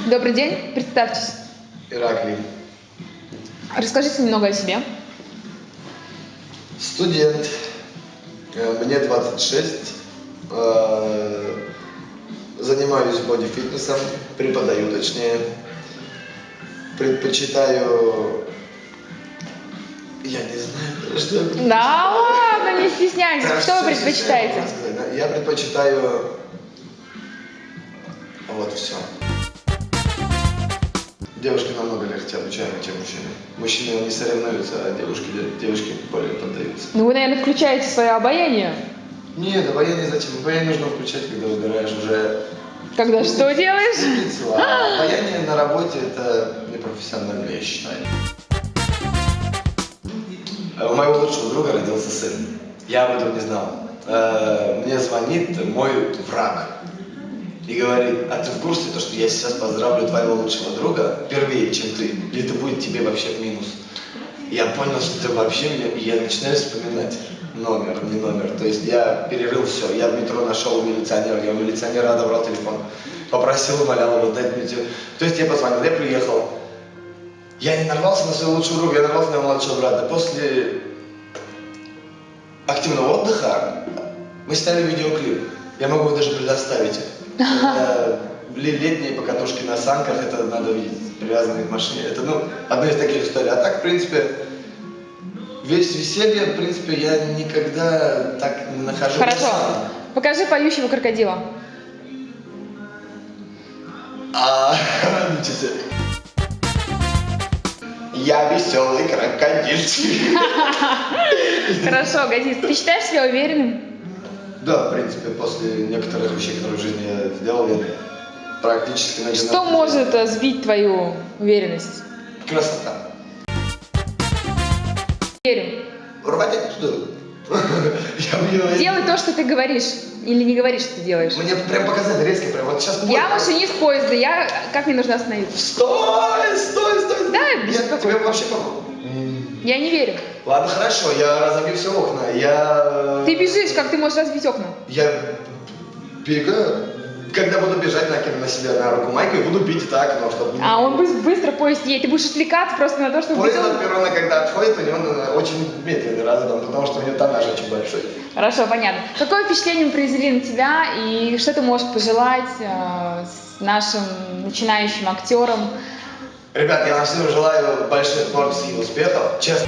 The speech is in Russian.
Добрый день, представьтесь. Ираклий. Расскажите немного о себе. Студент. Мне 26. Занимаюсь бодифитнесом, преподаю точнее. Предпочитаю... Я не знаю, что я предпочитаю. Да ладно, не стесняйтесь. Что вы предпочитаете? Я предпочитаю... Вот все. Девушки намного легче обучаемы, чем мужчины. Мужчины не соревнуются, а девушки более поддаются. Ну вы, наверное, включаете свое обаяние. Нет, обаяние зачем? Обаяние нужно включать, когда выбираешь уже... Когда что делаешь? Спутницу. А обаяние на работе – это непрофессионально, я считаю. У моего лучшего друга родился сын. Я об этом не знал. Мне звонит мой враг и говорит: а ты в курсе, что я сейчас поздравлю твоего лучшего друга первее, чем ты? Или это будет тебе вообще в минус? Я понял, что это вообще мне... И я начинаю вспоминать номер, не номер. То есть я перерыл все. Я в метро нашел милиционера, я у милиционера отобрал телефон. Попросил, умолял его дать мне телефон. То есть я позвонил, я приехал. Я не нарвался на своего лучшего друга, я нарвался на младшего брата. После активного отдыха мы сняли видеоклип. Я могу даже предоставить. Летние покатушки на санках, это надо видеть, привязанные к машине. Это, одна из таких историй. А так, в принципе, весь веселье, в принципе, я никогда так не нахожу. Хорошо. Покажи поющего крокодила. Ничего себе. Я веселый крокодильчик. Хорошо, Газиз, ты считаешь себя уверенным? Да, в принципе, после некоторых вещей, которые в жизни я сделал, я практически на 90%. Что может сбить твою уверенность? Красота. Верю. Рвать что? Делай то, что ты говоришь. Или не говоришь, что ты делаешь. Мне прям показали резко, прям вот сейчас. Я машинист поезда, как мне нужно остановиться? Стой! Да, Я тебе вообще помогу. Я не верю. Ладно, хорошо, я разобью все окна. Ты бежишь, как ты можешь разбить окна? Я бегаю. Когда буду бежать, накину на себя на руку майку и буду бить это окно, чтобы... А он быстро поезд едет, ты будешь отвлекаться просто на то, чтобы... Поезд от перрона, когда отходит, у него очень медленный разгон, потому что у него тоннаж очень большой. Хорошо, понятно. Какое впечатление мы произвели на тебя, и что ты можешь пожелать нашим начинающим актерам? Ребят, я вам всем желаю больших творческих успехов, честно.